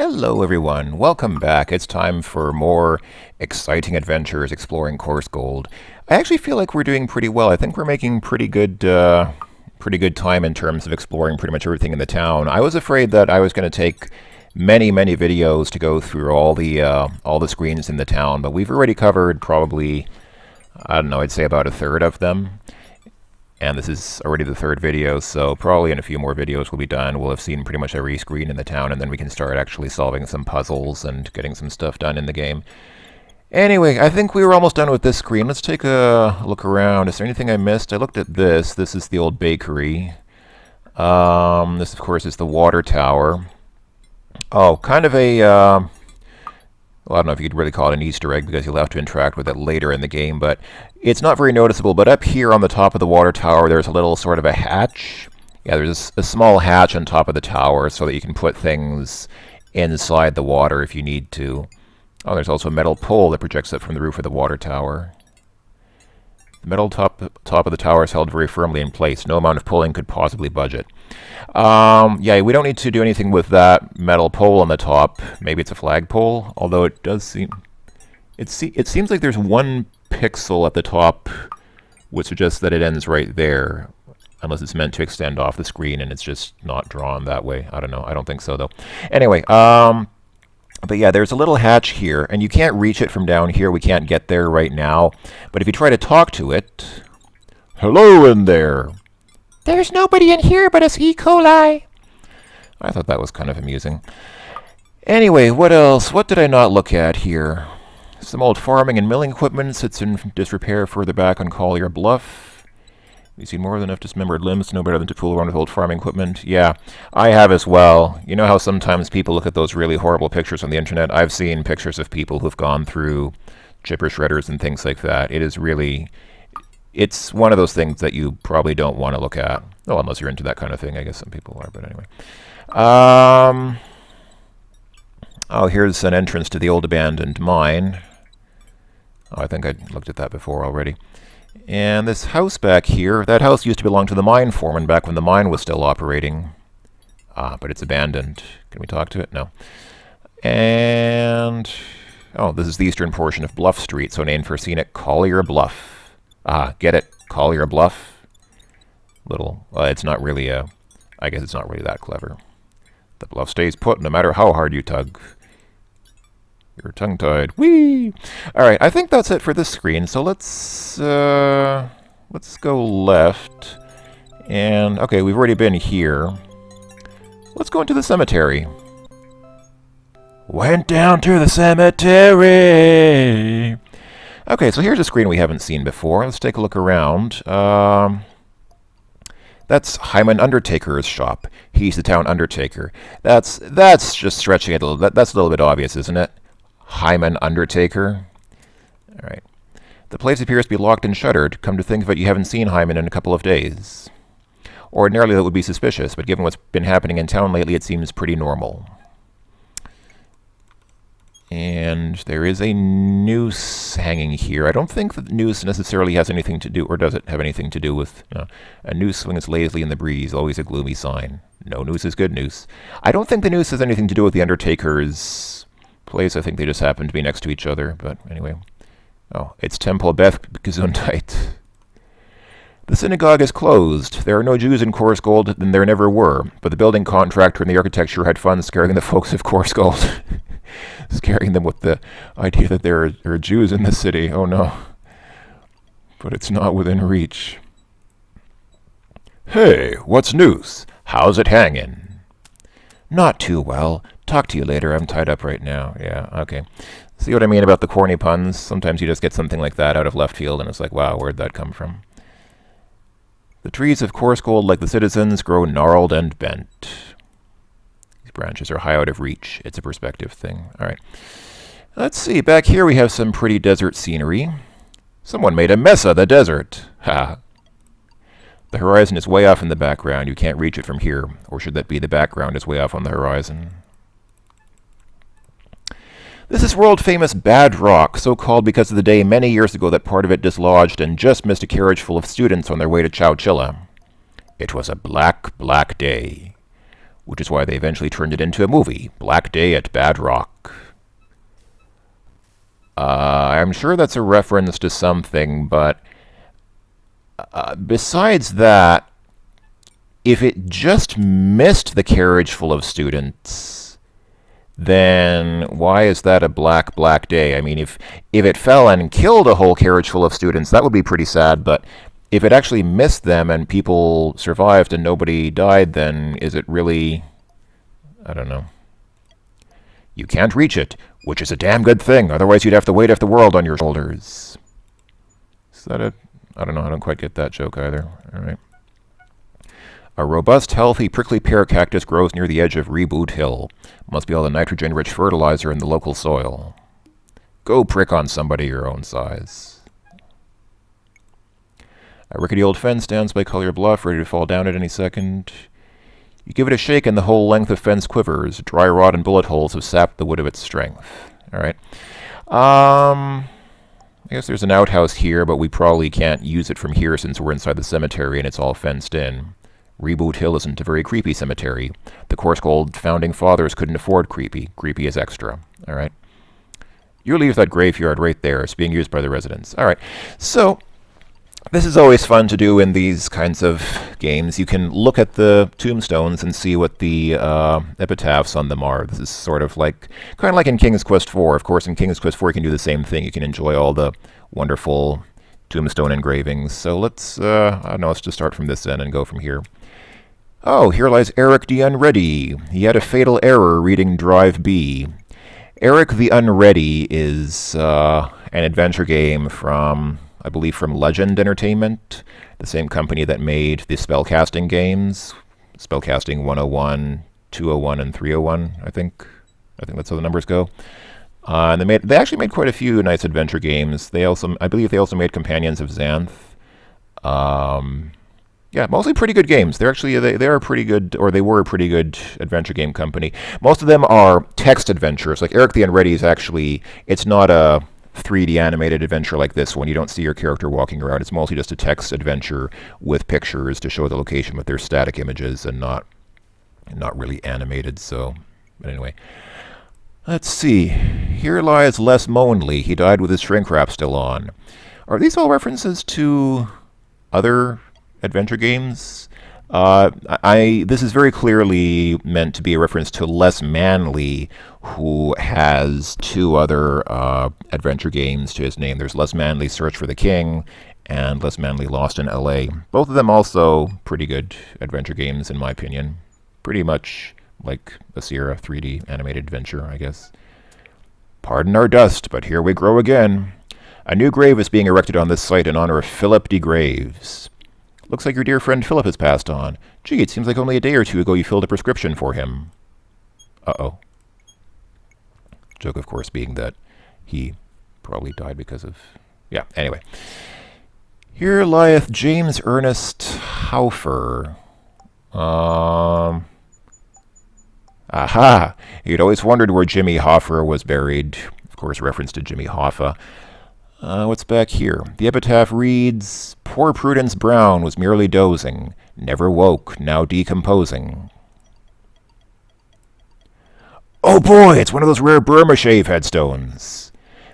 Hello everyone, welcome back. It's time for more exciting adventures exploring Coarsegold. I actually feel like we're doing pretty well. I think we're making pretty good time in terms of exploring pretty much everything in the town. I was afraid that I was going to take many videos to go through all the screens in the town, but we've already covered probably, I don't know, I'd say about a third of them. And this is already the third video, so probably in a few more videos we'll be done. We'll have seen pretty much every screen in the town, and then we can start actually solving some puzzles and getting some stuff done in the game. Anyway, I think we were almost done with this screen. Let's take a look around. Is there anything I missed? I looked at this. This is the old bakery. This, of course, is the water tower. Oh, kind of a... well, I don't know if you could really call it an Easter egg because you'll have to interact with it later in the game, but it's not very noticeable. But up here on the top of the water tower, there's a little sort of a hatch. Yeah, there's a small hatch on top of the tower so that you can put things inside the water if you need to. Oh, there's also a metal pole that projects up from the roof of the water tower. The metal top of the tower is held very firmly in place. No amount of pulling could possibly budge it. Yeah, we don't need to do anything with that metal pole on the top. Maybe it's a flagpole, although it does seem... It seems like there's one pixel at the top which suggests that it ends right there, unless it's meant to extend off the screen and it's just not drawn that way. I don't know. I don't think so, though. Anyway, but yeah, there's a little hatch here, and you can't reach it from down here. We can't get there right now. But if you try to talk to it... Hello in there! There's nobody in here but us E. coli! I thought that was kind of amusing. Anyway, what else? What did I not look at here? Some old farming and milling equipment sits in disrepair further back on Collier Bluff. We've seen more than enough dismembered limbs to know better than to fool around with old farming equipment. Yeah, I have as well. You know how sometimes people look at those really horrible pictures on the internet? I've seen pictures of people who've gone through chipper shredders and things like that. It is really... It's one of those things that you probably don't want to look at. Oh, unless you're into that kind of thing. I guess some people are, but anyway. Oh, here's an entrance to the old abandoned mine. Oh, I think I looked at that before already. And this house back here, that house used to belong to the mine foreman back when the mine was still operating. Ah, but it's abandoned. Can we talk to it? No. And... oh, this is the eastern portion of Bluff Street, so named for scenic Collier Bluff. Ah, get it? Collier Bluff? Little... it's not really a... I guess it's not really that clever. The bluff stays put no matter how hard you tug. You're tongue-tied. Whee! Alright, I think that's it for this screen, so let's go left. And, okay, we've already been here. Let's go into the cemetery. Went down to the cemetery! Okay, so here's a screen we haven't seen before. Let's take a look around. That's Hyman Undertaker's shop. He's the town undertaker. That's just stretching it a little. That's a little bit obvious, isn't it? Hyman Undertaker. All right. The place appears to be locked and shuttered. Come to think of it, you haven't seen Hyman in a couple of days. Ordinarily, that would be suspicious, but given what's been happening in town lately, it seems pretty normal. And there is a noose hanging here. I don't think that the noose necessarily has anything to do, or does it have anything to do with... No. A noose swings lazily in the breeze, always a gloomy sign. No noose is good news. I don't think the noose has anything to do with the Undertaker's place. I think they just happen to be next to each other, but anyway. Oh, it's Temple Beth Gesundheit. The synagogue is closed. There are no Jews in Coarsegold, and there never were, but the building contractor and the architecture had fun scaring the folks of Coarsegold. Scaring them with the idea that there are Jews in the city. Oh no. But it's not within reach. Hey, what's news? How's it hanging? Not too well. Talk to you later. I'm tied up right now. Yeah, okay. See what I mean about the corny puns? Sometimes you just get something like that out of left field and it's like, wow, where'd that come from? The trees of Coarsegold, like the citizens, grow gnarled and bent. Branches are high out of reach. It's a perspective thing. All right. Let's see. Back here we have some pretty desert scenery. Someone made a mess of the desert. Ha. The horizon is way off in the background. You can't reach it from here. Or should that be the background is way off on the horizon? This is world-famous Bad Rock, so called because of the day many years ago that part of it dislodged and just missed a carriage full of students on their way to Chowchilla. It was a black, black day. which is why they eventually turned it into a movie, Black Day at Bad Rock. I'm sure that's a reference to something, but besides that, if it just missed the carriage full of students, then why is that a black, black day? I mean, if it fell and killed a whole carriage full of students, that would be pretty sad, but if it actually missed them and people survived and nobody died, then is it really... I don't know. You can't reach it, which is a damn good thing. Otherwise, you'd have the weight of the world on your shoulders. Is that it? I don't know. I don't quite get that joke either. All right. A robust, healthy, prickly pear cactus grows near the edge of Reboot Hill. Must be all the nitrogen-rich fertilizer in the local soil. Go prick on somebody your own size. A rickety old fence stands by Collier Bluff, ready to fall down at any second. You give it a shake and the whole length of fence quivers. Dry rot and bullet holes have sapped the wood of its strength. All right. I guess there's an outhouse here, but we probably can't use it from here since we're inside the cemetery and it's all fenced in. Reboot Hill isn't a very creepy cemetery. The Coarsegold founding fathers couldn't afford creepy. Creepy is extra. All right. You leave that graveyard right there. It's being used by the residents. All right. So... this is always fun to do in these kinds of games. You can look at the tombstones and see what the epitaphs on them are. This is sort of like, kind of like in King's Quest IV. Of course, in King's Quest IV, you can do the same thing. You can enjoy all the wonderful tombstone engravings. So let's, I don't know, let's just start from this end and go from here. Oh, here lies Eric the Unready. He had a fatal error reading Drive B. Eric the Unready is an adventure game from... I believe from Legend Entertainment, the same company that made the spellcasting games, Spellcasting 101, 201, and 301, I think. I think that's how the numbers go. And they actually made quite a few nice adventure games. I believe they also made Companions of Xanth. Yeah, mostly pretty good games. They're actually they are pretty good, or they were a pretty good adventure game company. Most of them are text adventures. Like Eric the Unready is actually, it's not a 3D animated adventure like this one. You don't see your character walking around. It's mostly just a text adventure with pictures to show the location, but they're static images and not really animated. So, but anyway, let's see. Here lies Les Mownley. He died with his shrink wrap still on. Are these all references to other adventure games? This is very clearly meant to be a reference to Les Manley, who has two other adventure games to his name. There's Les Manley Search for the King and Les Manley Lost in L.A. Both of them also pretty good adventure games, in my opinion. Pretty much like a Sierra 3D animated adventure, I guess. Pardon our dust, but here we grow again. A new grave is being erected on this site in honor of Philip de Graves. Looks like your dear friend Philip has passed on. Gee, it seems like only a day or two ago you filled a prescription for him. Uh-oh. Joke, of course, being that he probably died because of... yeah, anyway. Here lieth James Ernest Haufer. Aha! You'd always wondered where Jimmy Hoffa was buried. Of course, reference to Jimmy Hoffa. What's back here? The epitaph reads, Poor Prudence Brown was merely dozing, never woke, now decomposing. Oh boy, it's one of those rare Burma shave headstones.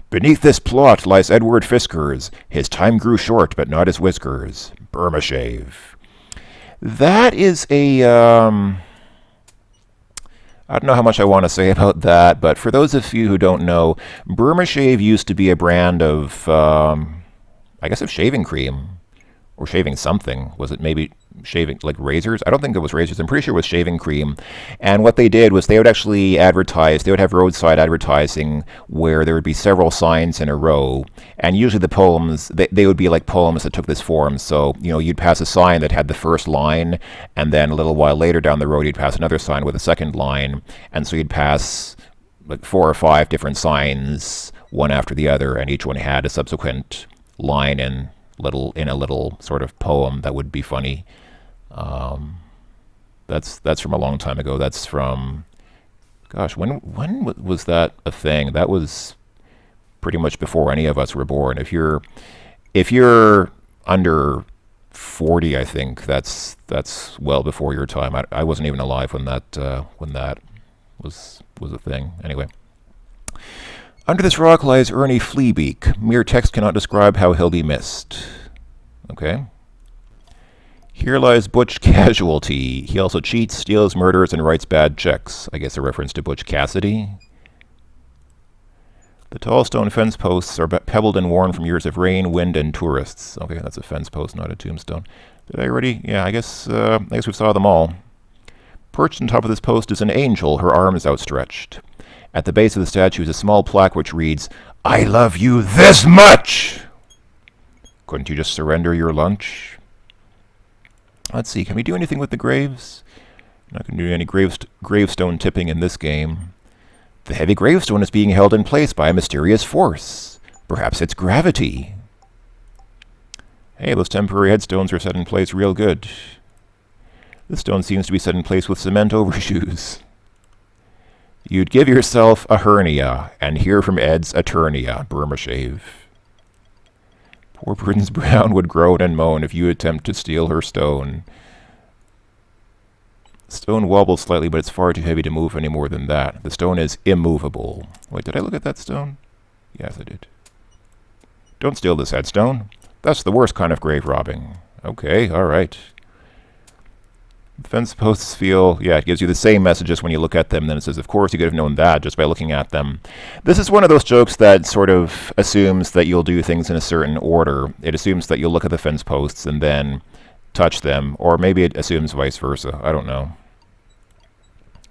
Beneath this plot lies Edward Fiskers. His time grew short, but not his whiskers. Burma shave. That is a, I don't know how much I want to say about that, but for those of you who don't know, Burma Shave used to be a brand of, I guess, of shaving cream, or shaving something. Was it maybe shaving, like razors? I don't think it was razors. I'm pretty sure it was shaving cream. And what they did was they would actually advertise, they would have roadside advertising where there would be several signs in a row. And usually the poems, they would be like poems that took this form. So, you know, you'd pass a sign that had the first line, and then a little while later down the road, you'd pass another sign with a second line. And so you'd pass like 4 or 5 different signs, one after the other, and each one had a subsequent line in a little sort of poem that would be funny. That's from a long time ago. That's from, gosh, when was that a thing? That was pretty much before any of us were born. If you're under 40, I think. That's well before your time. I wasn't even alive when that was a thing. Anyway. Under this rock lies Ernie Fleabeak. Mere text cannot describe how he'll be missed. Okay. Here lies Butch Casualty. He also cheats, steals, murders, and writes bad checks. I guess a reference to Butch Cassidy. The tall stone fence posts are pebbled and worn from years of rain, wind, and tourists. Okay, that's a fence post, not a tombstone. Did I already? Yeah, I guess we saw them all. Perched on top of this post is an angel, her arms outstretched. At the base of the statue is a small plaque which reads, "I love you this much!" Couldn't you just surrender your lunch? Let's see, can we do anything with the graves? Not going to do any gravestone tipping in this game. The heavy gravestone is being held in place by a mysterious force. Perhaps it's gravity. Hey, those temporary headstones are set in place real good. This stone seems to be set in place with cement overshoes. You'd give yourself a hernia and hear from Ed's Eternia, Burma Shave. Poor Prudence Brown would groan and moan if you attempt to steal her stone. The stone wobbles slightly, but it's far too heavy to move any more than that. The stone is immovable. Wait, did I look at that stone? Yes, I did. Don't steal this headstone. That's the worst kind of grave robbing. Okay, all right. The fence posts feel, yeah, it gives you the same messages when you look at them. Then it says, of course, you could have known that just by looking at them. This is one of those jokes that sort of assumes that you'll do things in a certain order. It assumes that you'll look at the fence posts and then touch them, or maybe it assumes vice versa. I don't know.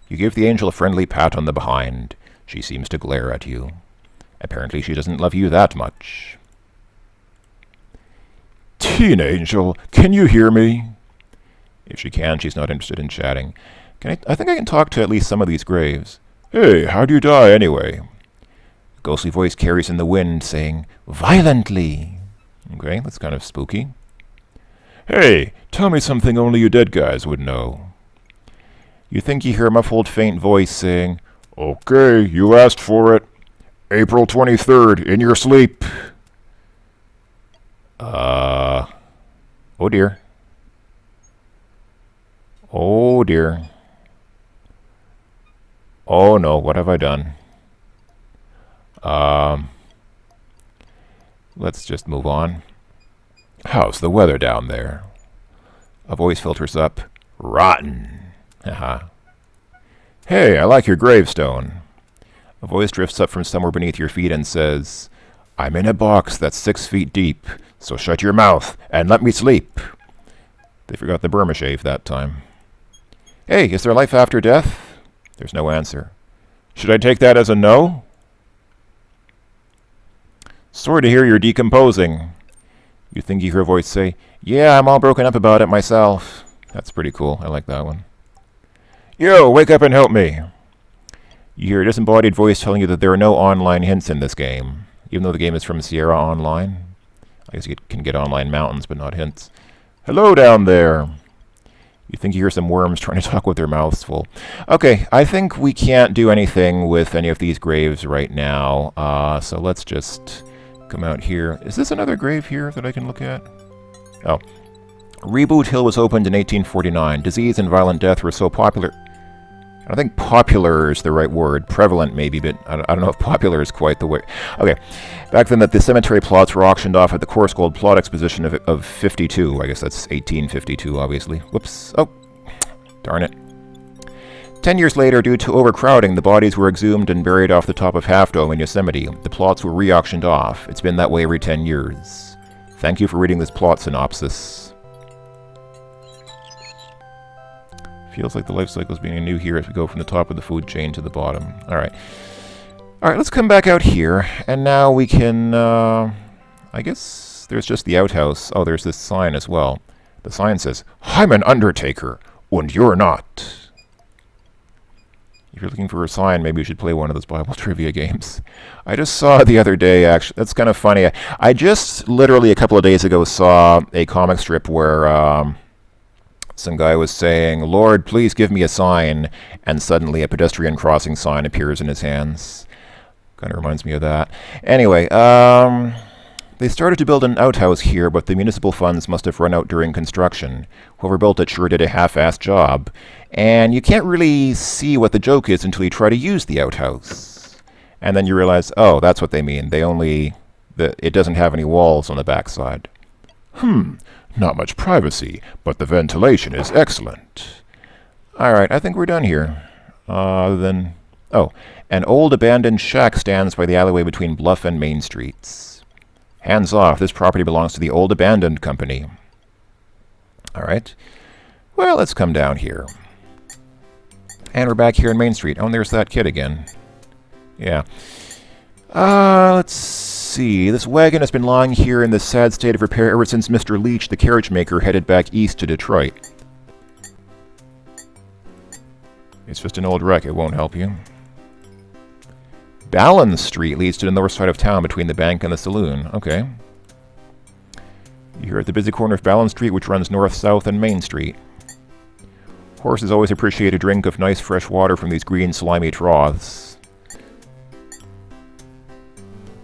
You give the angel a friendly pat on the behind. She seems to glare at you. Apparently she doesn't love you that much. Teen Angel, can you hear me? If she can, she's not interested in chatting. I think I can talk to at least some of these graves. Hey, how'd you die anyway? A ghostly voice carries in the wind, saying, violently. Okay, that's kind of spooky. Hey, tell me something only you dead guys would know. You think you hear a muffled, faint voice saying, okay, you asked for it. April 23rd, in your sleep. Oh dear. Oh dear. Oh no, what have I done? Let's just move on. How's the weather down there? A voice filters up. Rotten. Haha. Hey, I like your gravestone. A voice drifts up from somewhere beneath your feet and says, I'm in a box that's 6 feet deep, so shut your mouth and let me sleep. They forgot the Burma Shave that time. Hey, is there life after death? There's no answer. Should I take that as a no? Sorry to hear you're decomposing. You think you hear a voice say, yeah, I'm all broken up about it myself. That's pretty cool. I like that one. Yo, wake up and help me. You hear a disembodied voice telling you that there are no online hints in this game, even though the game is from Sierra Online. I guess you can get online mountains, but not hints. Hello down there. You think you hear some worms trying to talk with their mouths full. Okay, I think we can't do anything with any of these graves right now, so let's just come out here. Is this another grave here that I can look at? Oh. Reboot Hill was opened in 1849. Disease and violent death were so popular. I think popular is the right word. Prevalent, maybe, but I don't know if popular is quite the word. Okay. Back then, that the cemetery plots were auctioned off at the Coarsegold plot exposition of 52. I guess that's 1852, obviously. Whoops. Oh, darn it. 10 years later, due to overcrowding, the bodies were exhumed and buried off the top of Half Dome in Yosemite. The plots were re-auctioned off. It's been that way every 10 years. Thank you for reading this plot synopsis. Feels like the life cycle is being new here as we go from the top of the food chain to the bottom. All right, let's come back out here. And now we can, I guess there's just the outhouse. Oh, there's this sign as well. The sign says, I'm an undertaker, and you're not. If you're looking for a sign, maybe you should play one of those Bible trivia games. I just saw the other day, actually. That's kind of funny. I just literally a couple of days ago saw a comic strip where some guy was saying, Lord, please give me a sign, and suddenly a pedestrian crossing sign appears in his hands. Kind of reminds me of that. Anyway, They started to build an outhouse here, but the municipal funds must have run out during construction. Whoever built it sure did a half-assed job. And you can't really see what the joke is until you try to use the outhouse. And then you realize, oh, that's what they mean. It doesn't have any walls on the backside. Not much privacy, but the ventilation is excellent. Alright, I think we're done here. An old abandoned shack stands by the alleyway between Bluff and Main Streets. Hands off, this property belongs to the old abandoned company. Alright. Well, let's come down here. And we're back here in Main Street. Oh, and there's that kid again. Yeah. Let's see. This wagon has been lying here in this sad state of repair ever since Mr. Leach, the carriage maker, headed back east to Detroit. It's just an old wreck. It won't help you. Balance Street leads to the north side of town between the bank and the saloon. Okay. You're at the busy corner of Balance Street, which runs north, south, and Main Street. Horses always appreciate a drink of nice fresh water from these green slimy troughs.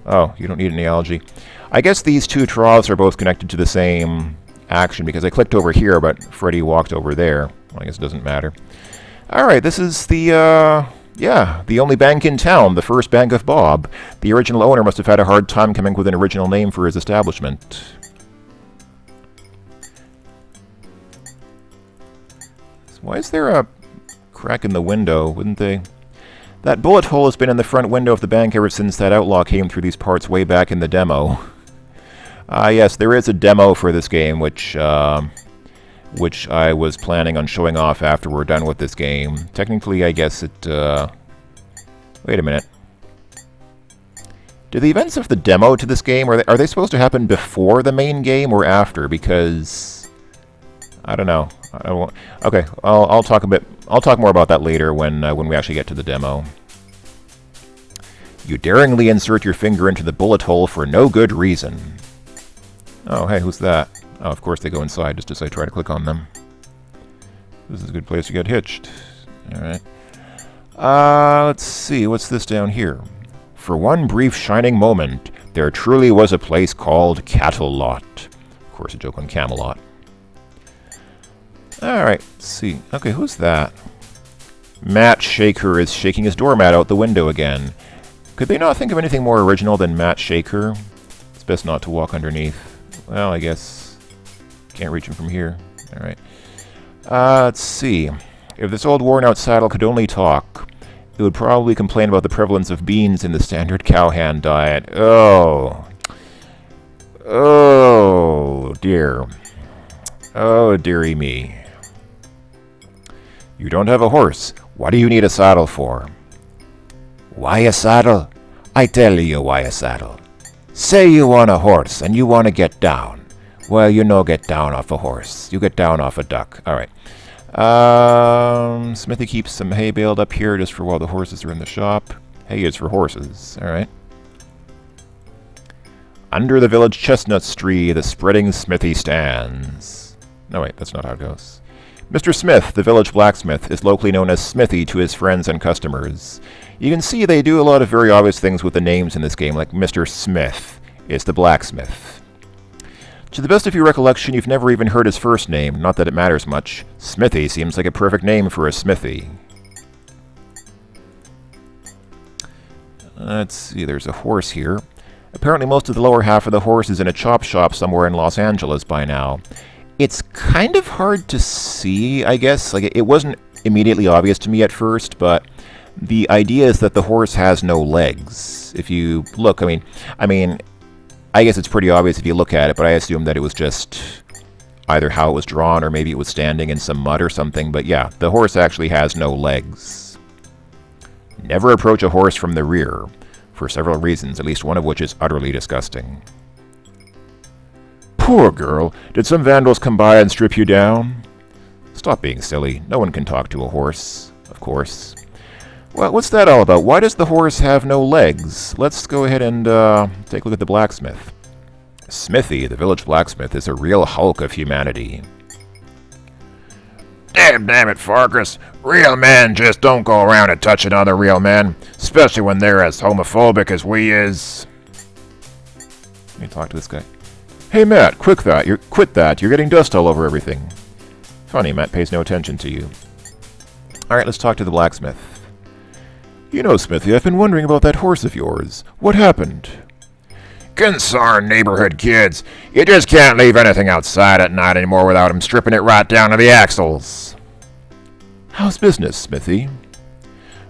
Oh, you don't need any algae. I guess these two troughs are both connected to the same action, because I clicked over here, but Freddy walked over there. Well, I guess it doesn't matter. Alright, this is the only bank in town, the first Bank of Bob. The original owner must have had a hard time coming up with an original name for his establishment. So why is there a crack in the window? Wouldn't they? That bullet hole has been in the front window of the bank ever since that outlaw came through these parts way back in the demo. Yes, there is a demo for this game, which I was planning on showing off after we're done with this game. Technically, I guess it, wait a minute. Do the events of the demo to this game, are they supposed to happen before the main game or after? Because, I don't know. Okay, I'll talk more about that later when we actually get to the demo. You daringly insert your finger into the bullet hole for no good reason. Oh, hey, who's that? Oh, of course they go inside just as I try to click on them. This is a good place to get hitched. Alright. Let's see, what's this down here? For one brief shining moment, there truly was a place called Cattle Lot. Of course, a joke on Camelot. Alright, let's see. Okay, who's that? Matt Shaker is shaking his doormat out the window again. Could they not think of anything more original than Matt Shaker? It's best not to walk underneath. Well, I guess can't reach him from here. Alright. Let's see. If this old worn-out saddle could only talk, it would probably complain about the prevalence of beans in the standard cowhand diet. Oh. Oh, dear. Oh, dearie me. You don't have a horse. What do you need a saddle for? Why a saddle? I tell you why a saddle. Say you want a horse and you want to get down. Well, you no get down off a horse. You get down off a duck. Alright. Smithy keeps some hay baled up here just for while the horses are in the shop. Hay is for horses. Alright. Under the village chestnut tree, the spreading smithy stands. No, wait, that's not how it goes. Mr. Smith, the village blacksmith, is locally known as Smithy to his friends and customers. You can see they do a lot of very obvious things with the names in this game, like Mr. Smith is the blacksmith. To the best of your recollection, you've never even heard his first name, not that it matters much. Smithy seems like a perfect name for a smithy. Let's see, there's a horse here. Apparently most of the lower half of the horse is in a chop shop somewhere in Los Angeles by now. It's kind of hard to see, I guess. Like, it wasn't immediately obvious to me at first, but the idea is that the horse has no legs. If you look, I mean, I guess it's pretty obvious if you look at it, but I assume that it was just either how it was drawn or maybe it was standing in some mud or something. But yeah, the horse actually has no legs. Never approach a horse from the rear, for several reasons, at least one of which is utterly disgusting. Poor girl. Did some vandals come by and strip you down? Stop being silly. No one can talk to a horse, of course. Well, what's that all about? Why does the horse have no legs? Let's go ahead and take a look at the blacksmith. Smithy, the village blacksmith, is a real hulk of humanity. Damn it, Pharkas. Real men just don't go around and touch another real man, especially when they're as homophobic as we is. Let me talk to this guy. Hey, Matt, quit that. You're getting dust all over everything. Funny, Matt pays no attention to you. All right, let's talk to the blacksmith. You know, Smithy, I've been wondering about that horse of yours. What happened? Concerned neighborhood kids. You just can't leave anything outside at night anymore without them stripping it right down to the axles. How's business, Smithy?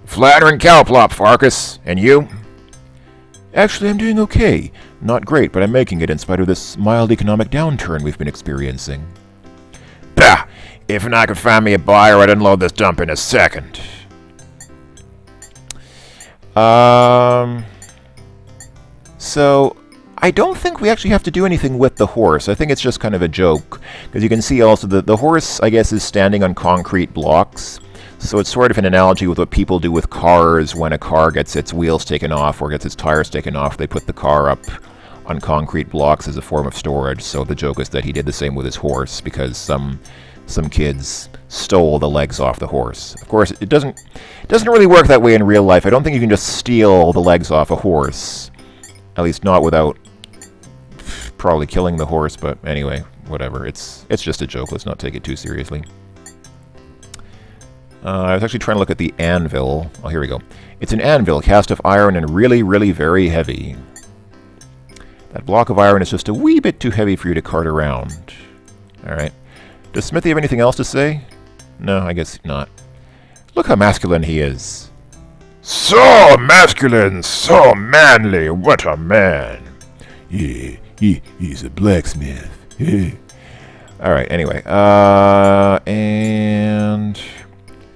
Flattering cowplop, Pharkas. And you? Actually, I'm doing okay. Not great, but I'm making it in spite of this mild economic downturn we've been experiencing. Bah! If I could find me a buyer, I'd unload this dump in a second. So, I don't think we actually have to do anything with the horse. I think it's just kind of a joke. Because you can see also that the horse, I guess, is standing on concrete blocks. So it's sort of an analogy with what people do with cars when a car gets its wheels taken off or gets its tires taken off. They put the car up on concrete blocks as a form of storage. So the joke is that he did the same with his horse because some kids stole the legs off the horse. Of course, it doesn't really work that way in real life. I don't think you can just steal the legs off a horse. At least not without probably killing the horse, but anyway, whatever. It's just a joke. Let's not take it too seriously. I was actually trying to look at the anvil. Oh, here we go. It's an anvil cast of iron and really, really very heavy. That block of iron is just a wee bit too heavy for you to cart around. Alright. Does Smithy have anything else to say? No, I guess not. Look how masculine he is. So masculine, so manly, what a man. Yeah, he's a blacksmith. Alright, anyway. And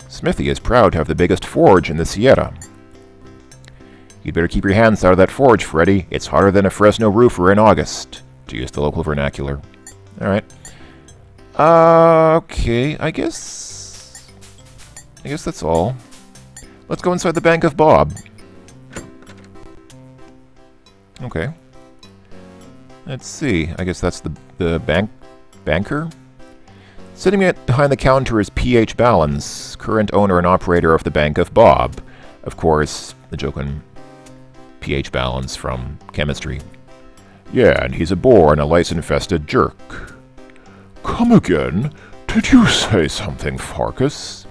Smithy is proud to have the biggest forge in the Sierra. You'd better keep your hands out of that forge, Freddy. It's hotter than a Fresno roofer in August, to use the local vernacular. Alright. Okay, I guess that's all. Let's go inside the Bank of Bob. Okay. Let's see. I guess that's the banker? Sitting behind the counter is P.H. Ballens, current owner and operator of the Bank of Bob. Of course, the joke on P.H. Ballens from chemistry. Yeah, and he's a bore and a lice-infested jerk. Come again? Did you say something, Pharkas?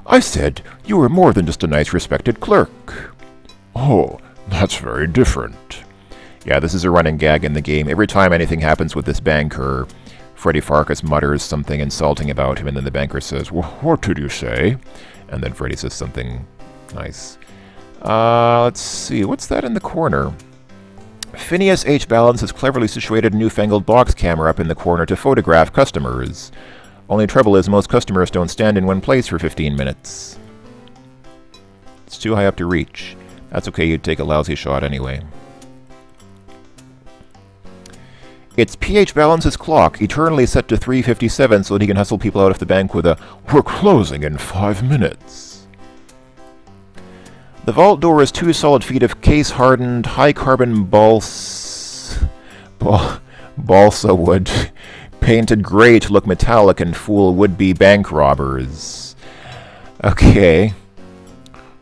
I said you were more than just a nice, respected clerk. Oh, that's very different. Yeah, this is a running gag in the game. Every time anything happens with this banker, Freddy Pharkas mutters something insulting about him, and then the banker says, What did you say? And then Freddy says something nice. Let's see, what's that in the corner? Phineas H. Ballens has cleverly situated a newfangled box camera up in the corner to photograph customers. Only trouble is most customers don't stand in one place for 15 minutes. It's too high up to reach. That's okay, you'd take a lousy shot anyway. It's P.H. Ballens' clock, eternally set to 3:57 so that he can hustle people out of the bank with a, We're closing in 5 minutes. The vault door is 2 solid feet of case-hardened, high-carbon balsa wood, painted gray to look metallic and fool would-be bank robbers. Okay.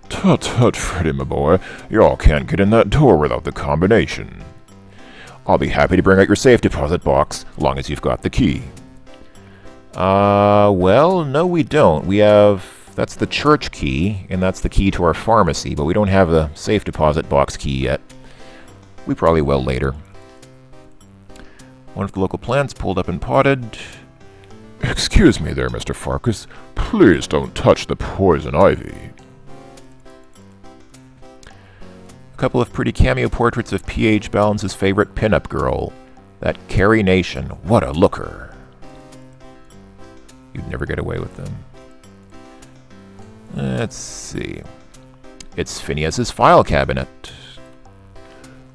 Tut, Freddy, my boy. Y'all can't get in that door without the combination. I'll be happy to bring out your safe deposit box, as long as you've got the key. Well, no we don't. We have... That's the church key, and that's the key to our pharmacy, but we don't have the safe deposit box key yet. We probably will later. One of the local plants pulled up and potted. Excuse me there, Mr. Pharkas. Please don't touch the poison ivy. A couple of pretty cameo portraits of P.H. Ballens' favorite pinup girl. That Carrie Nation. What a looker. You'd never get away with them. Let's see. It's Phineas's file cabinet.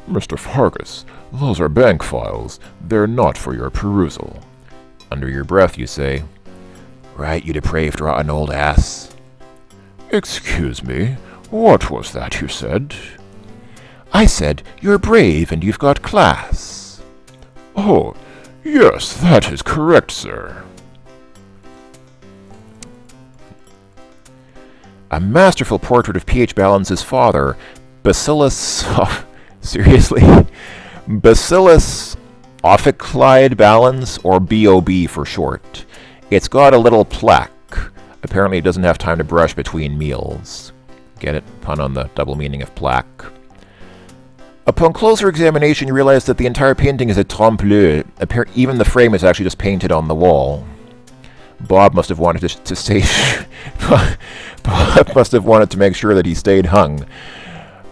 Mr. Pharkas, those are bank files. They're not for your perusal. Under your breath, you say. Right, you depraved rotten old ass. Excuse me, what was that you said? I said, you're brave and you've got class. Oh, yes, that is correct, sir. A masterful portrait of P.H. Ballens' father, Bacillus... Oh, seriously? Bacillus ophiclide balance, or BOB for short. It's got a little plaque. Apparently it doesn't have time to brush between meals. Get it? Pun on the double meaning of plaque. Upon closer examination, you realize that the entire painting is a trompe-l'oeil. Even the frame is actually just painted on the wall. Bob must have wanted to stay... Bob must have wanted to make sure that he stayed hung.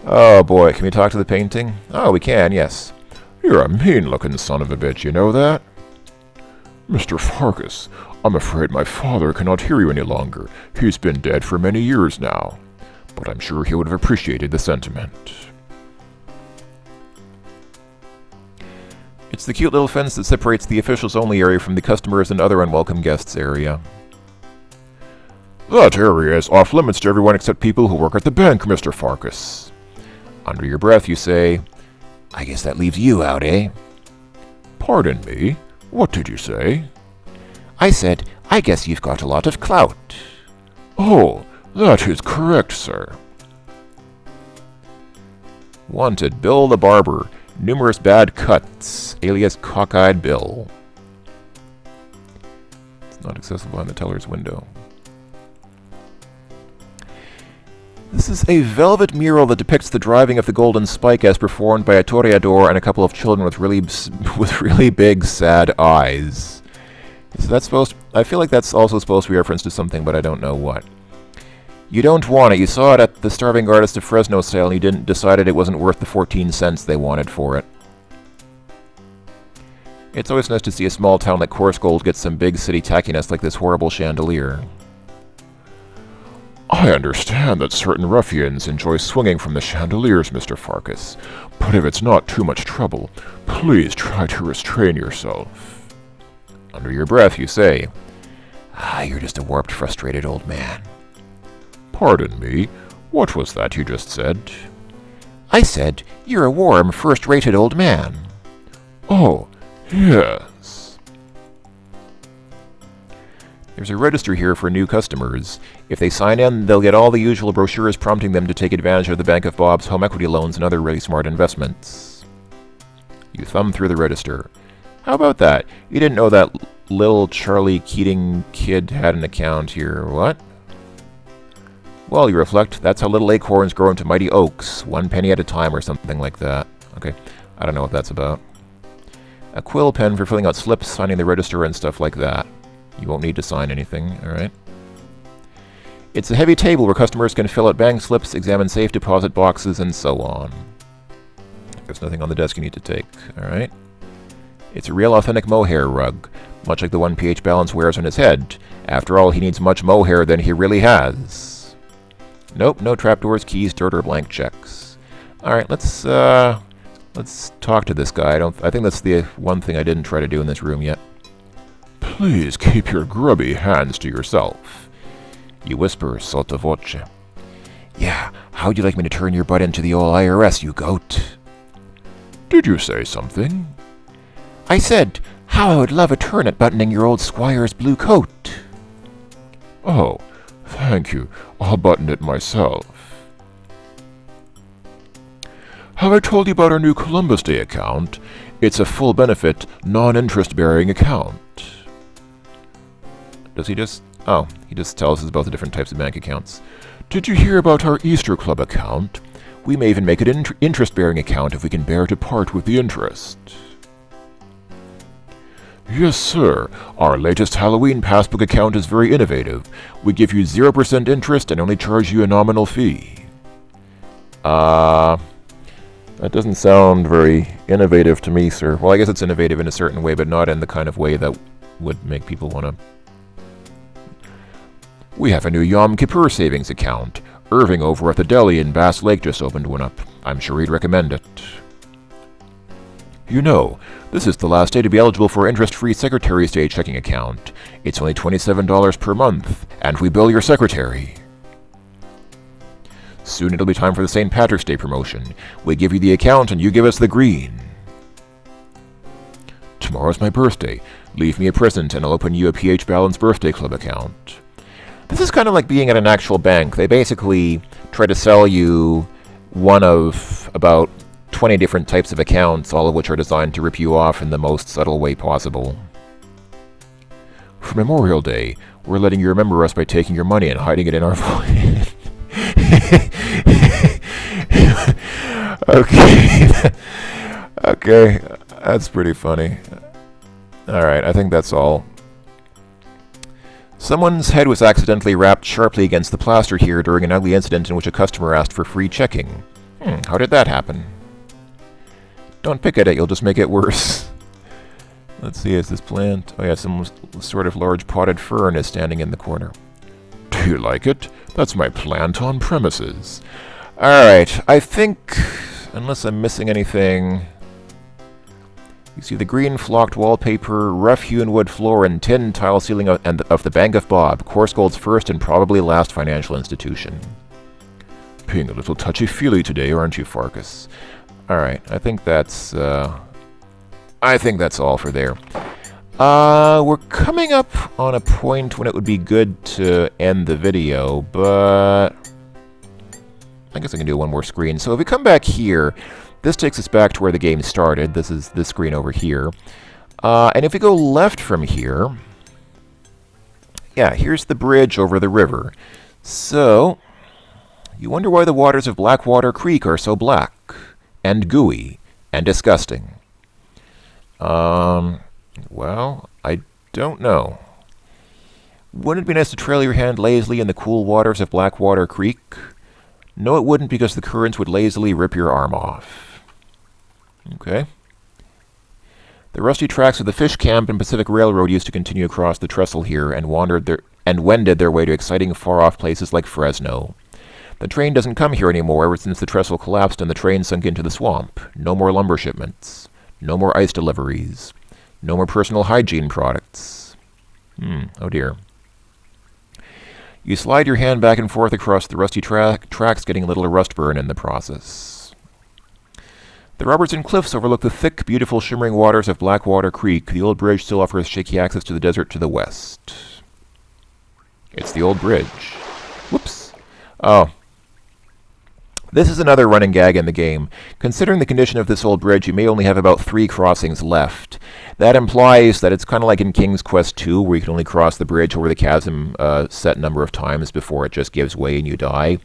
Oh boy, can we talk to the painting? Oh, we can, yes. You're a mean-looking son of a bitch, you know that? Mr. Pharkas, I'm afraid my father cannot hear you any longer. He's been dead for many years now. But I'm sure he would have appreciated the sentiment. It's the cute little fence that separates the officials-only area from the customers and other unwelcome guests area. That area is off-limits to everyone except people who work at the bank, Mr. Pharkas. Under your breath, you say, I guess that leaves you out, eh? Pardon me? What did you say? I said, I guess you've got a lot of clout. Oh, that is correct, sir. Wanted, Bill the Barber. Numerous bad cuts, alias Cockeyed Bill. It's not accessible on the teller's window. This is a velvet mural that depicts the driving of the Golden Spike as performed by a toreador and a couple of children with really big, sad eyes. Is that supposed to, I feel like that's also supposed to be a reference to something, but I don't know what. You don't want it. You saw it at the Starving Artist of Fresno sale and you decided it wasn't worth the 14 cents they wanted for it. It's always nice to see a small town like Coarsegold get some big city tackiness like this horrible chandelier. I understand that certain ruffians enjoy swinging from the chandeliers, Mr. Pharkas, but if it's not too much trouble, please try to restrain yourself. Under your breath, you say, you're just a warped, frustrated old man. Pardon me, what was that you just said? I said, you're a warm, first-rated old man. Oh, yes. There's a register here for new customers. If they sign in, they'll get all the usual brochures prompting them to take advantage of the Bank of Bob's home equity loans and other really smart investments. You thumb through the register. How about that? You didn't know that little Charlie Keating kid had an account here. What? Well, you reflect, that's how little acorns grow into mighty oaks, 1 penny at a time or something like that. Okay, I don't know what that's about. A quill pen for filling out slips, signing the register, and stuff like that. You won't need to sign anything, alright? It's a heavy table where customers can fill out bank slips, examine safe deposit boxes, and so on. There's nothing on the desk you need to take, alright? It's a real authentic mohair rug, much like the one PH Balance wears on his head. After all, he needs much mohair than he really has. Nope, no trapdoors, keys, dirt, or blank checks. Alright, let's talk to this guy. I think that's the one thing I didn't try to do in this room yet. Please keep your grubby hands to yourself. You whisper, sotto voce. Yeah, how'd you like me to turn your butt into the old IRS, you goat? Did you say something? I said, how I would love a turn at buttoning your old squire's blue coat. Oh, thank you. I'll button it myself. Have I told you about our new Columbus Day account? It's a full benefit, non-interest bearing account. Does he just... Oh, he just tells us about the different types of bank accounts. Did you hear about our Easter Club account? We may even make it an interest-bearing account if we can bear to part with the interest. Yes, sir. Our latest Halloween passbook account is very innovative. We give you 0% interest and only charge you a nominal fee. That doesn't sound very innovative to me, sir. Well, I guess it's innovative in a certain way, but not in the kind of way that would make people want to... We have a new Yom Kippur savings account. Irving over at the deli in Bass Lake just opened one up. I'm sure he'd recommend it. You know, this is the last day to be eligible for interest-free Secretary's Day checking account. It's only $27 per month, and we bill your secretary. Soon it'll be time for the St. Patrick's Day promotion. We give you the account and you give us the green. Tomorrow's my birthday. Leave me a present and I'll open you a PH Balance Birthday Club account. This is kind of like being at an actual bank. They basically try to sell you one of about 20 different types of accounts, all of which are designed to rip you off in the most subtle way possible. For Memorial Day, we're letting you remember us by taking your money and hiding it in our vault. Okay. Okay, that's pretty funny. Alright, I think that's all. Someone's head was accidentally wrapped sharply against the plaster here during an ugly incident in which a customer asked for free checking. How did that happen? Don't pick at it, you'll just make it worse. Let's see, is this plant? Oh yeah, some sort of large potted fern is standing in the corner. Do you like it? That's my plant on premises. Alright, I think, unless I'm missing anything... You see the green flocked wallpaper, rough-hewn wood floor, and tin tile ceiling of the Bank of Bob, Coarsegold's first and probably last financial institution. Being a little touchy-feely today, aren't you, Pharkas? Alright, I think that's all for there. We're coming up on a point when it would be good to end the video, but... I guess I can do one more screen. So if we come back here... This takes us back to where the game started. This is this screen over here. And if we go left from here... Yeah, here's the bridge over the river. So, you wonder why the waters of Blackwater Creek are so black, and gooey, and disgusting. Well, I don't know. Wouldn't it be nice to trail your hand lazily in the cool waters of Blackwater Creek? No, it wouldn't, because the currents would lazily rip your arm off. Okay. The rusty tracks of the fish camp and Pacific Railroad used to continue across the trestle here and wended their way to exciting far-off places like Fresno. The train doesn't come here anymore ever since the trestle collapsed and the train sunk into the swamp. No more lumber shipments. No more ice deliveries. No more personal hygiene products. Oh dear. You slide your hand back and forth across the rusty tracks, getting a little rust burn in the process. The Robertson Cliffs overlook the thick, beautiful, shimmering waters of Blackwater Creek. The old bridge still offers shaky access to the desert to the west. It's the old bridge. Whoops. Oh. This is another running gag in the game. Considering the condition of this old bridge, you may only have about 3 crossings left. That implies that it's kind of like in King's Quest II, where you can only cross the bridge over the chasm a set number of times before it just gives way and you die.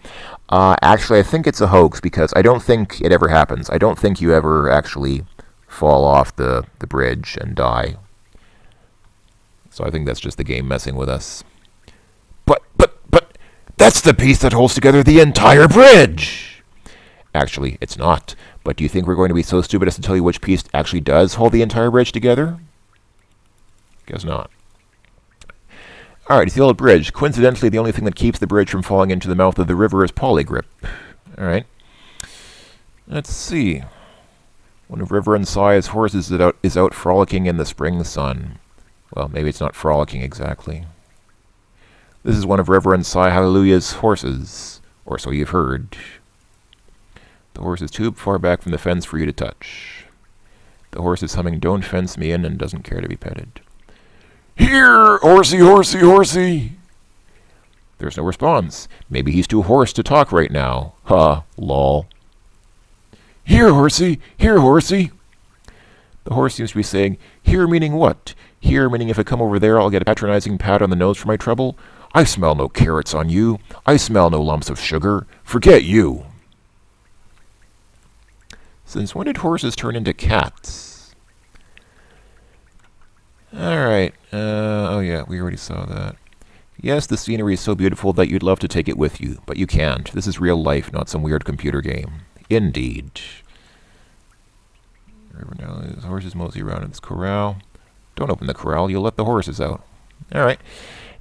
Actually, I think it's a hoax, because I don't think it ever happens. I don't think you ever actually fall off the bridge and die. So I think that's just the game messing with us. But, that's the piece that holds together the entire bridge! Actually, it's not. But do you think we're going to be so stupid as to tell you which piece actually does hold the entire bridge together? Guess not. Alright, it's the old bridge. Coincidentally, the only thing that keeps the bridge from falling into the mouth of the river is polygrip. Alright. Let's see. One of River and Sigh's horses is out frolicking in the spring sun. Well, maybe it's not frolicking exactly. This is one of River and Sigh Hallelujah's horses. Or so you've heard. The horse is too far back from the fence for you to touch. The horse is humming "Don't Fence Me In" and doesn't care to be petted. Here, horsey, horsey, horsey! There's no response. Maybe he's too hoarse to talk right now. Ha, lol. Here, horsey, here, horsey! The horse seems to be saying, "Here meaning what? Here meaning if I come over there I'll get a patronizing pat on the nose for my trouble? I smell no carrots on you. I smell no lumps of sugar. Forget you." Since when did horses turn into cats? Alright, oh yeah, we already saw that. Yes, the scenery is so beautiful that you'd love to take it with you, but you can't. This is real life, not some weird computer game. Indeed. River now, the horses mosey around in this corral. Don't open the corral, you'll let the horses out. Alright.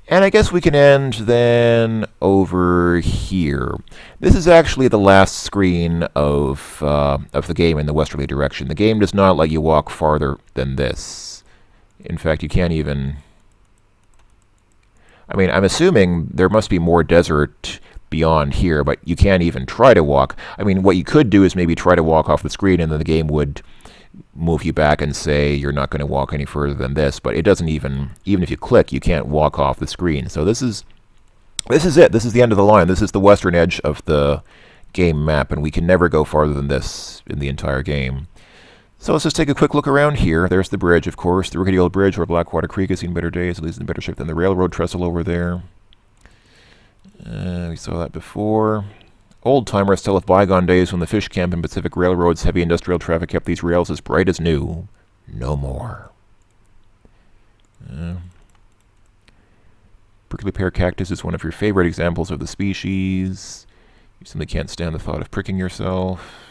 And I guess we can end then over here. This is actually the last screen of the game in the westerly direction. The game does not let you walk farther than this. In fact, you can't even... I mean, I'm assuming there must be more desert beyond here, but you can't even try to walk. I mean, what you could do is maybe try to walk off the screen, and then the game would move you back and say you're not going to walk any further than this, but it doesn't even if you click, you can't walk off the screen. So this is it. This is the end of the line. This is the western edge of the game map, and we can never go farther than this in the entire game. So let's just take a quick look around here. There's the bridge, of course, the rickety old bridge where Blackwater Creek has seen better days, at least in better shape than the railroad trestle over there. We saw that before. Old timers tell of bygone days when the fish camp and Pacific Railroad's heavy industrial traffic kept these rails as bright as new. No more. Prickly pear cactus is one of your favorite examples of the species. You simply can't stand the thought of pricking yourself.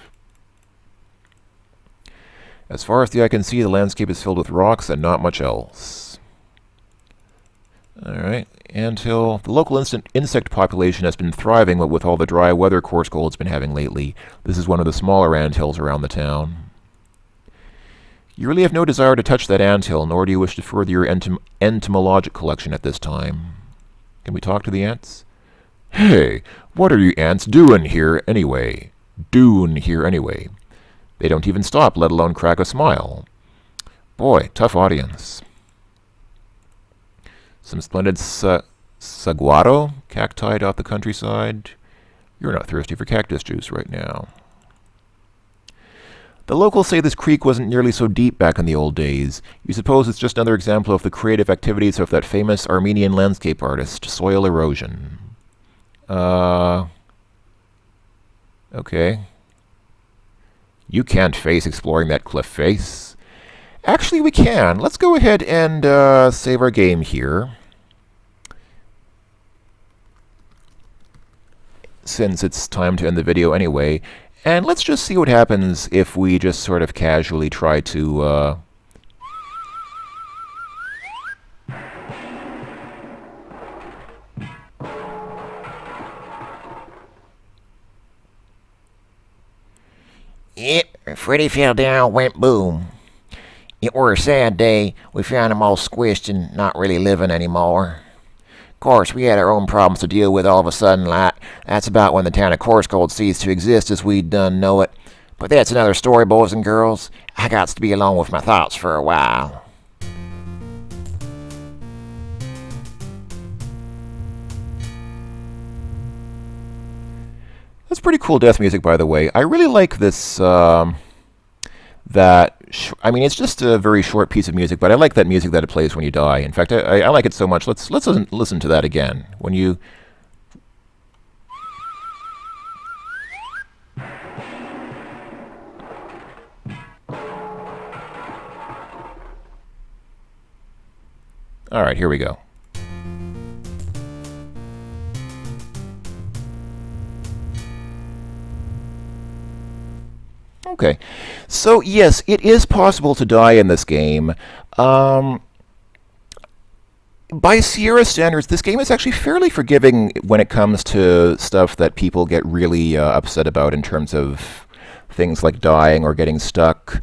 As far as the eye can see, the landscape is filled with rocks and not much else. Alright, anthill. The local insect population has been thriving, but with all the dry weather Coarsegold's been having lately, this is one of the smaller anthills around the town. You really have no desire to touch that anthill, nor do you wish to further your entomologic collection at this time. Can we talk to the ants? Hey, what are you ants doing here anyway? They don't even stop, let alone crack a smile. Boy, tough audience. Some splendid saguaro cacti off the countryside. You're not thirsty for cactus juice right now. The locals say this creek wasn't nearly so deep back in the old days. You suppose it's just another example of the creative activities of that famous Armenian landscape artist, soil erosion. Okay. You can't face exploring that cliff face. Actually, we can. Let's go ahead and save our game here, since it's time to end the video anyway. And let's just see what happens if we just sort of casually try to... Freddy fell down, went boom. It were a sad day. We found him all squished and not really living anymore. Of course, we had our own problems to deal with all of a sudden, like, that's about when the town of Coarsegold ceased to exist as we done know it. But that's another story, boys and girls. I got to be alone with my thoughts for a while. That's pretty cool death music, by the way. I really like this, I mean, it's just a very short piece of music, but I like that music that it plays when you die. In fact, I like it so much. Let's listen to that again. When you... All right, here we go. Okay, so yes, it is possible to die in this game. By Sierra standards, this game is actually fairly forgiving when it comes to stuff that people get really upset about in terms of things like dying or getting stuck.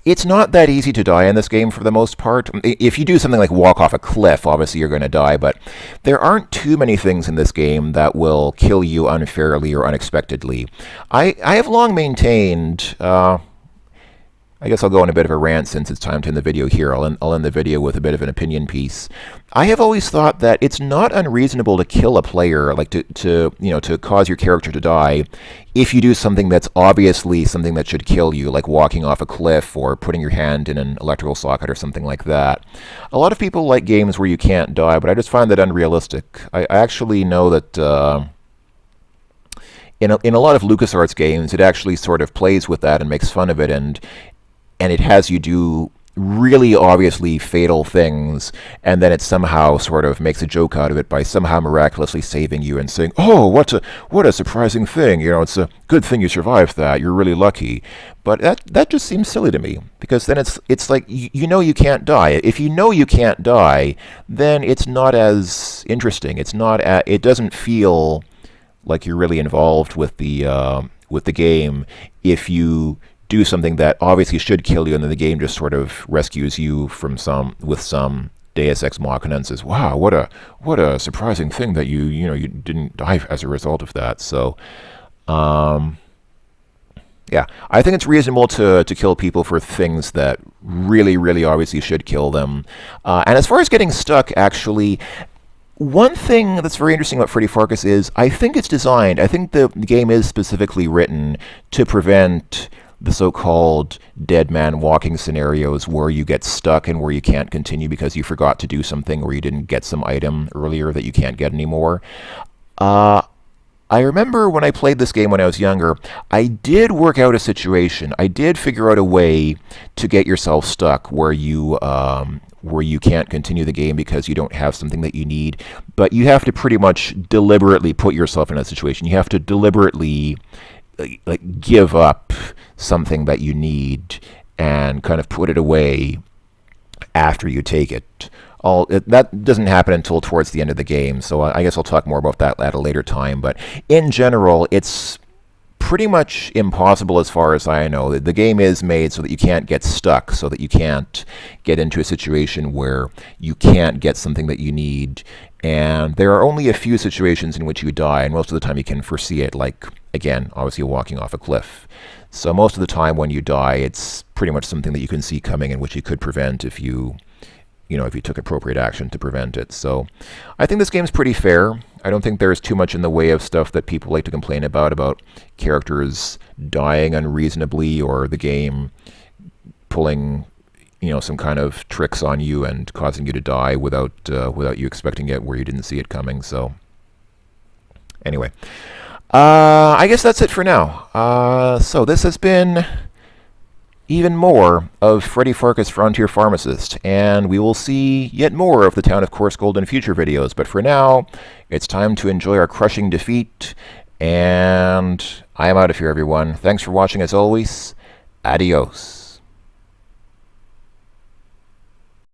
It's not that easy to die in this game for the most part. If you do something like walk off a cliff, obviously you're going to die, but there aren't too many things in this game that will kill you unfairly or unexpectedly. I have long maintained... I guess I'll go on a bit of a rant since it's time to end the video here. I'll end the video with a bit of an opinion piece. I have always thought that it's not unreasonable to kill a player, like to cause your character to die, if you do something that's obviously something that should kill you, like walking off a cliff or putting your hand in an electrical socket or something like that. A lot of people like games where you can't die, but I just find that unrealistic. I actually know that in a lot of LucasArts games, it actually sort of plays with that and makes fun of it, and it has you do really obviously fatal things, and then it somehow sort of makes a joke out of it by somehow miraculously saving you and saying, "Oh, what a surprising thing! You know, it's a good thing you survived that. You're really lucky." But that just seems silly to me, because then it's like you know you can't die. If you know you can't die, then it's not as interesting. It doesn't feel like you're really involved with the game if you do something that obviously should kill you, and then the game just sort of rescues you from some Deus Ex Machina and says, "Wow, what a surprising thing that you didn't die as a result of that." So, yeah, I think it's reasonable to kill people for things that really, really obviously should kill them. And as far as getting stuck, actually, One thing that's very interesting about Freddy Pharkas is I think I think the game is specifically written to prevent the so-called dead man walking scenarios where you get stuck and where you can't continue because you forgot to do something or you didn't get some item earlier that you can't get anymore. I remember when I played this game when I was younger, I did work out a situation. I did figure out a way to get yourself stuck where you can't continue the game because you don't have something that you need. But you have to pretty much deliberately put yourself in a situation. You have to deliberately like give up something that you need and kind of put it away after you take it. That doesn't happen until towards the end of the game, so I guess I'll talk more about that at a later time. But in general, it's pretty much impossible as far as I know. The game is made so that you can't get stuck, so that you can't get into a situation where you can't get something that you need. And there are only a few situations in which you die, and most of the time you can foresee it, like, again, obviously walking off a cliff. So most of the time when you die, it's pretty much something that you can see coming and which you could prevent if you took appropriate action to prevent it. So I think this game's pretty fair. I don't think there's too much in the way of stuff that people like to complain about characters dying unreasonably or the game pulling, some kind of tricks on you and causing you to die without you expecting it where you didn't see it coming. So anyway, I guess that's it for now. So this has been even more of Freddy Pharkas Frontier Pharmacist, and we will see yet more of the town of Coarsegold in future videos. But for now, it's time to enjoy our crushing defeat, and I am out of here, everyone. Thanks for watching as always. Adios.